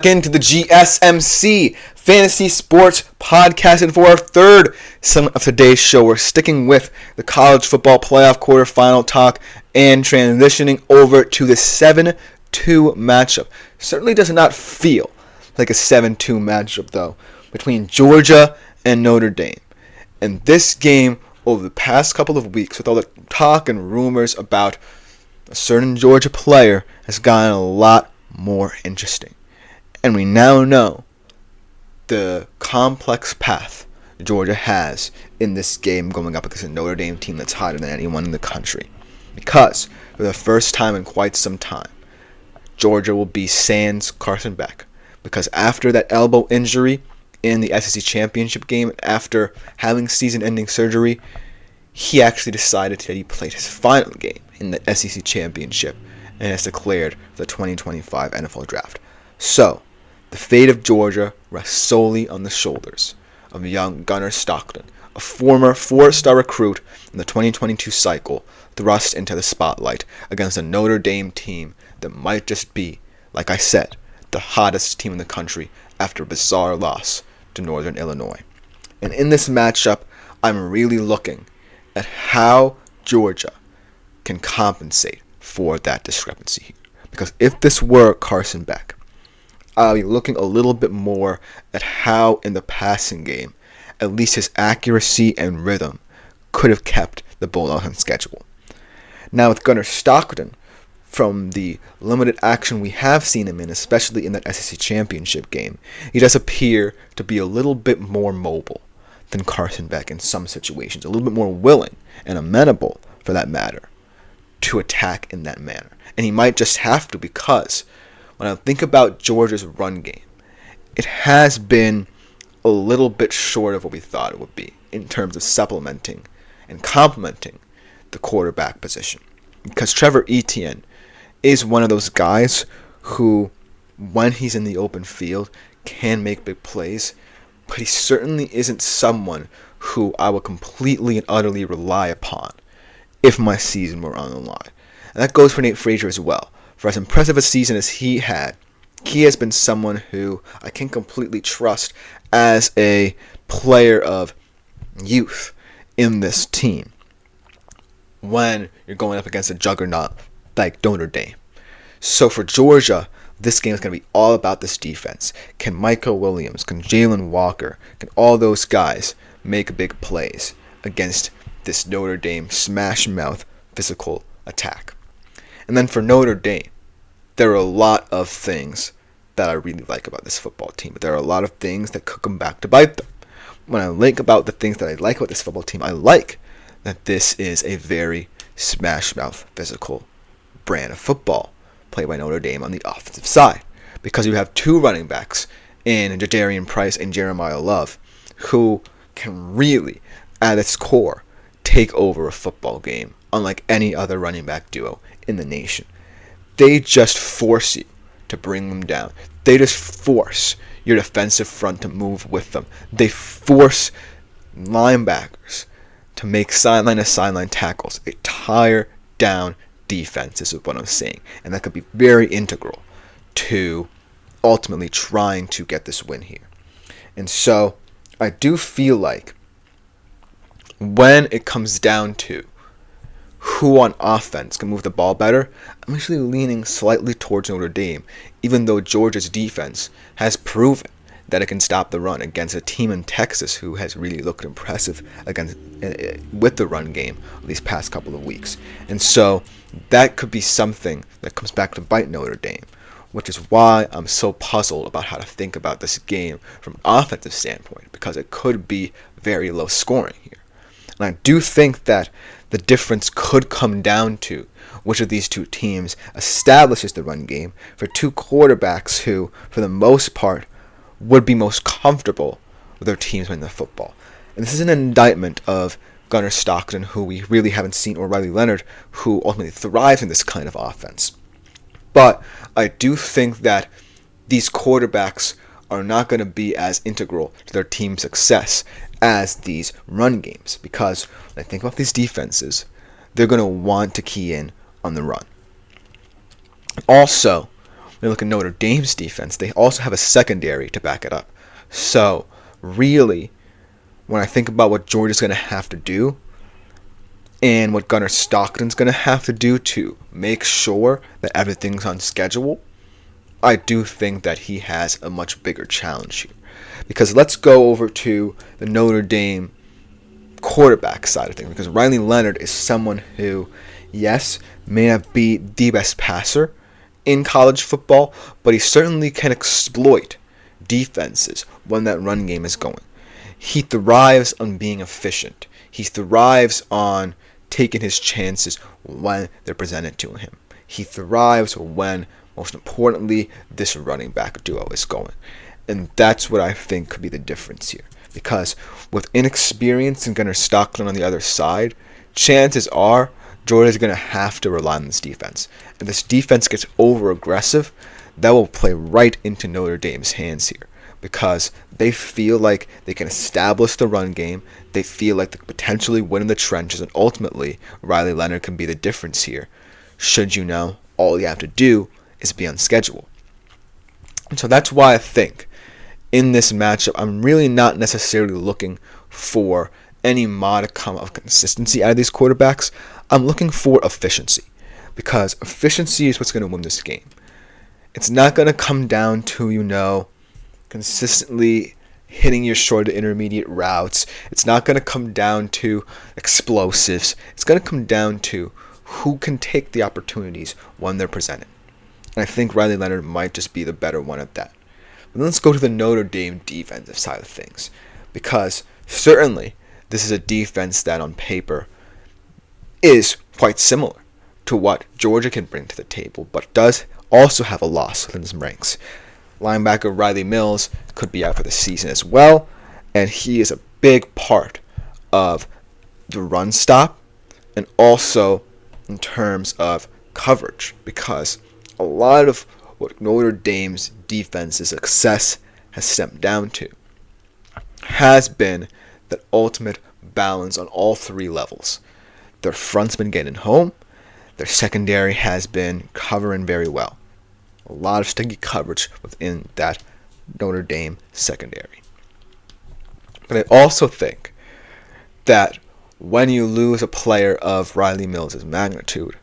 into the GSMC Fantasy Sports Podcast, and for our third segment of today's show, we're sticking with the College Football Playoff Quarterfinal talk and transitioning over to the 7-2 matchup. Certainly does not feel like a 7-2 matchup, though, between Georgia and Notre Dame. And this game, over the past couple of weeks, with all the talk and rumors about a certain Georgia player, has gotten a lot more interesting. And we now know the complex path Georgia has in this game going up against a Notre Dame team that's hotter than anyone in the country. Because for the first time in quite some time, Georgia will be sans Carson Beck. Because after that elbow injury in the SEC championship game, after having season-ending surgery, he actually decided that he played his final game in the SEC championship and has declared for the 2025 NFL draft. So, the fate of Georgia rests solely on the shoulders of young Gunnar Stockton, a former four-star recruit in the 2022 cycle, thrust into the spotlight against a Notre Dame team that might just be, like I said, the hottest team in the country after a bizarre loss to Northern Illinois. And in this matchup, I'm really looking at how Georgia can compensate for that discrepancy here. Because if this were Carson Beck, I'll be looking a little bit more at how in the passing game, at least his accuracy and rhythm could have kept the Bulldogs on schedule. Now with Gunnar Stockton, from the limited action we have seen him in, especially in that SEC championship game, he does appear to be a little bit more mobile than Carson Beck in some situations, a little bit more willing and amenable, for that matter, to attack in that manner. And he might just have to, because when I think about Georgia's run game, it has been a little bit short of what we thought it would be in terms of supplementing and complementing the quarterback position. Because Trevor Etienne is one of those guys who, when he's in the open field, can make big plays, but he certainly isn't someone who I would completely and utterly rely upon if my season were on the line. And that goes for Nate Frazier as well. For as impressive a season as he had, he has been someone who I can completely trust as a player of youth in this team when you're going up against a juggernaut like Notre Dame. So for Georgia, this game is going to be all about this defense. Can Michael Williams, can Jalen Walker, can all those guys make big plays against this Notre Dame smash-mouth physical attack? And then for Notre Dame, there are a lot of things that I really like about this football team, but there are a lot of things that could come back to bite them. When I think about the things that I like about this football team, I like that this is a very smash-mouth physical brand of football played by Notre Dame on the offensive side, because you have two running backs in Jadarian Price and Jeremiah Love who can really, at its core, take over a football game unlike any other running back duo in the nation. They just force you to bring them down. They just force your defensive front to move with them. They force linebackers to make sideline-to-sideline tackles. They tire down defenses is what I'm saying. And that could be very integral to ultimately trying to get this win here. And so I do feel like when it comes down to who on offense can move the ball better, I'm actually leaning slightly towards Notre Dame, even though Georgia's defense has proven that it can stop the run against a team in Texas who has really looked impressive against with the run game these past couple of weeks. And so that could be something that comes back to bite Notre Dame, which is why I'm so puzzled about how to think about this game from an offensive standpoint, because it could be very low scoring here. And I do think that the difference could come down to which of these two teams establishes the run game for two quarterbacks who, for the most part, would be most comfortable with their teams winning the football. And this is an indictment of Gunnar Stockton, who we really haven't seen, or Riley Leonard, who ultimately thrives in this kind of offense. But I do think that these quarterbacks are not going to be as integral to their team's success as these run games, because when I think about these defenses, they're going to want to key in on the run. Also, when you look at Notre Dame's defense, they also have a secondary to back it up. So, really, when I think about what Georgia's going to have to do and what Gunnar Stockton's going to have to do to make sure that everything's on schedule, I do think that he has a much bigger challenge here. Because let's go over to the Notre Dame quarterback side of things. Because Riley Leonard is someone who, yes, may not be the best passer in college football, but he certainly can exploit defenses when that run game is going. He thrives on being efficient. He thrives on taking his chances when they're presented to him. He thrives when, most importantly, this running back duo is going. And that's what I think could be the difference here. Because with inexperience and Gunnar Stockton on the other side, chances are Georgia's going to have to rely on this defense. If this defense gets over-aggressive, that will play right into Notre Dame's hands here. Because they feel like they can establish the run game, they feel like they can potentially win in the trenches, and ultimately, Riley Leonard can be the difference here. Should you know, all you have to do is be on schedule. And so that's why I think in this matchup, I'm really not necessarily looking for any modicum of consistency out of these quarterbacks. I'm looking for efficiency, because efficiency is what's going to win this game. It's not going to come down to, consistently hitting your short to intermediate routes. It's not going to come down to explosives. It's going to come down to who can take the opportunities when they're presented. And I think Riley Leonard might just be the better one at that. But let's go to the Notre Dame defensive side of things, because certainly this is a defense that on paper is quite similar to what Georgia can bring to the table, but does also have a loss within its ranks. Linebacker Riley Mills could be out for the season as well, and he is a big part of the run stop and also in terms of coverage, because a lot of what Notre Dame's defense's success has stemmed down to has been that ultimate balance on all three levels. Their front's been getting home. Their secondary has been covering very well. A lot of sticky coverage within that Notre Dame secondary. But I also think that when you lose a player of Riley Mills' magnitude,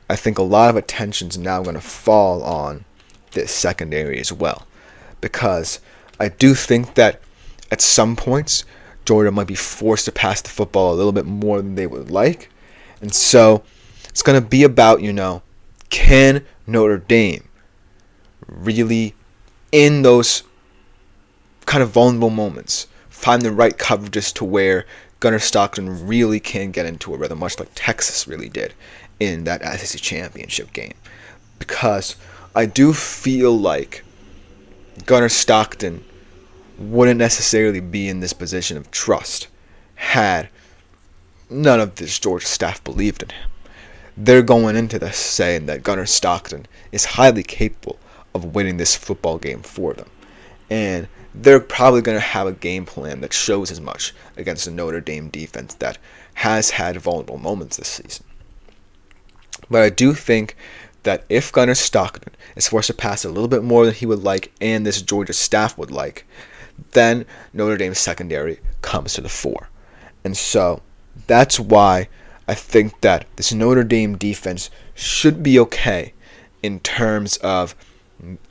I think a lot of attention is now going to fall on this secondary as well. Because I do think that at some points, Georgia might be forced to pass the football a little bit more than they would like. And so it's going to be about, can Notre Dame really, in those kind of vulnerable moments, find the right coverages to where Gunnar Stockton really can get into a rhythm, much like Texas really did in that SEC championship game. Because I do feel like Gunnar Stockton wouldn't necessarily be in this position of trust had none of this Georgia staff believed in him. They're going into this saying that Gunnar Stockton is highly capable of winning this football game for them. And they're probably going to have a game plan that shows as much against the Notre Dame defense that has had vulnerable moments this season. But I do think that if Gunnar Stockton is forced to pass a little bit more than he would like and this Georgia staff would like, then Notre Dame's secondary comes to the fore. And so that's why I think that this Notre Dame defense should be okay in terms of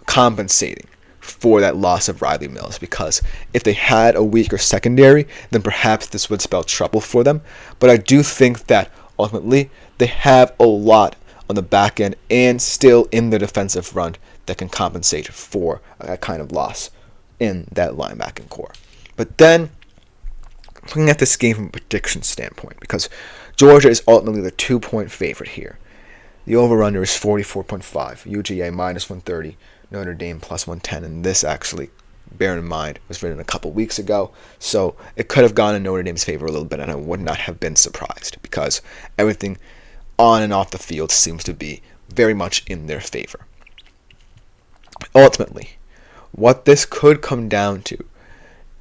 compensating for that loss of Riley Mills, because if they had a weaker secondary, then perhaps this would spell trouble for them. But I do think that ultimately they have a lot on the back end and still in the defensive front that can compensate for that kind of loss in that linebacking core. But then, looking at this game from a prediction standpoint, because Georgia is ultimately the 2-point favorite here. The over-under is 44.5, UGA minus 130, Notre Dame plus 110, and this actually, bear in mind, was written a couple weeks ago, so it could have gone in Notre Dame's favor a little bit, and I would not have been surprised, because everything on and off the field seems to be very much in their favor. Ultimately, what this could come down to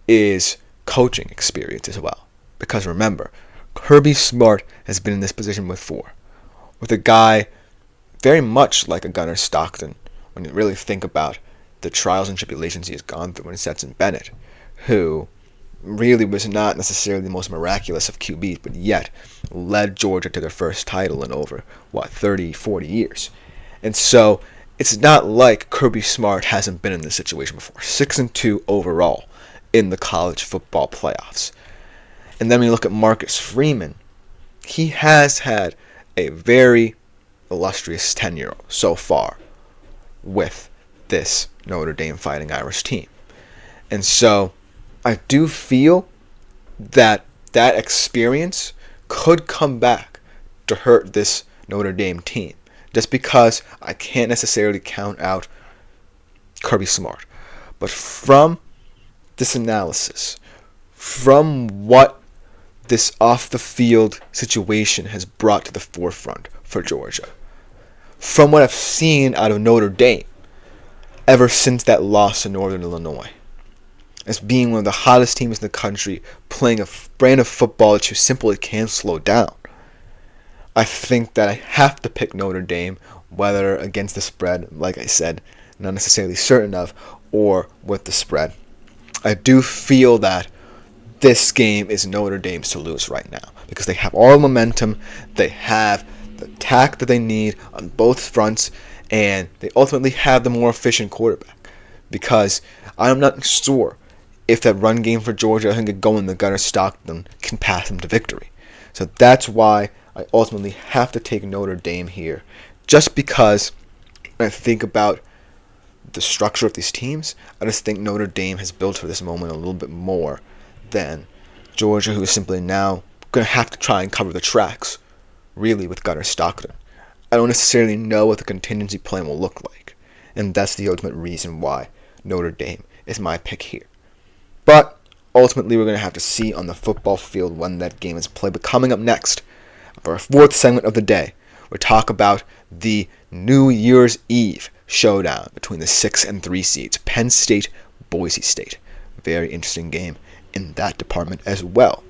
is coaching experience as well, because remember, Kirby Smart has been in this position before, with a guy very much like a Gunnar Stockton when you really think about the trials and tribulations he has gone through in Stetson Bennett, who really was not necessarily the most miraculous of QBs, but yet led Georgia to their first title in over, 30, 40 years. And so it's not like Kirby Smart hasn't been in this situation before. 6-2 overall in the college football playoffs. And then when you look at Marcus Freeman, he has had a very illustrious tenure so far with this Notre Dame Fighting Irish team. And so I do feel that experience could come back to hurt this Notre Dame team, just because I can't necessarily count out Kirby Smart. But from this analysis, from what this off-the-field situation has brought to the forefront for Georgia, from what I've seen out of Notre Dame ever since that loss to Northern Illinois, as being one of the hottest teams in the country, playing a brand of football that you simply can't slow down, I think that I have to pick Notre Dame, whether against the spread, like I said, not necessarily certain of, or with the spread. I do feel that this game is Notre Dame's to lose right now, because they have all the momentum, they have the tact that they need on both fronts, and they ultimately have the more efficient quarterback. Because I'm not sure if that run game for Georgia can get going, the Gunnar Stockton can pass them to victory. So that's why I ultimately have to take Notre Dame here, just because when I think about the structure of these teams, I just think Notre Dame has built for this moment a little bit more than Georgia, who is simply now going to have to try and cover the tracks, really, with Gunnar Stockton. I don't necessarily know what the contingency plan will look like, and that's the ultimate reason why Notre Dame is my pick here. But ultimately, we're going to have to see on the football field when that game is played. But coming up next, for our fourth segment of the day, we'll talk about the New Year's Eve showdown between the 6 and 3 seeds, Penn State, Boise State. Very interesting game in that department as well.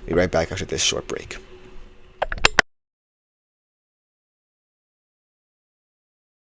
Be right back after this short break.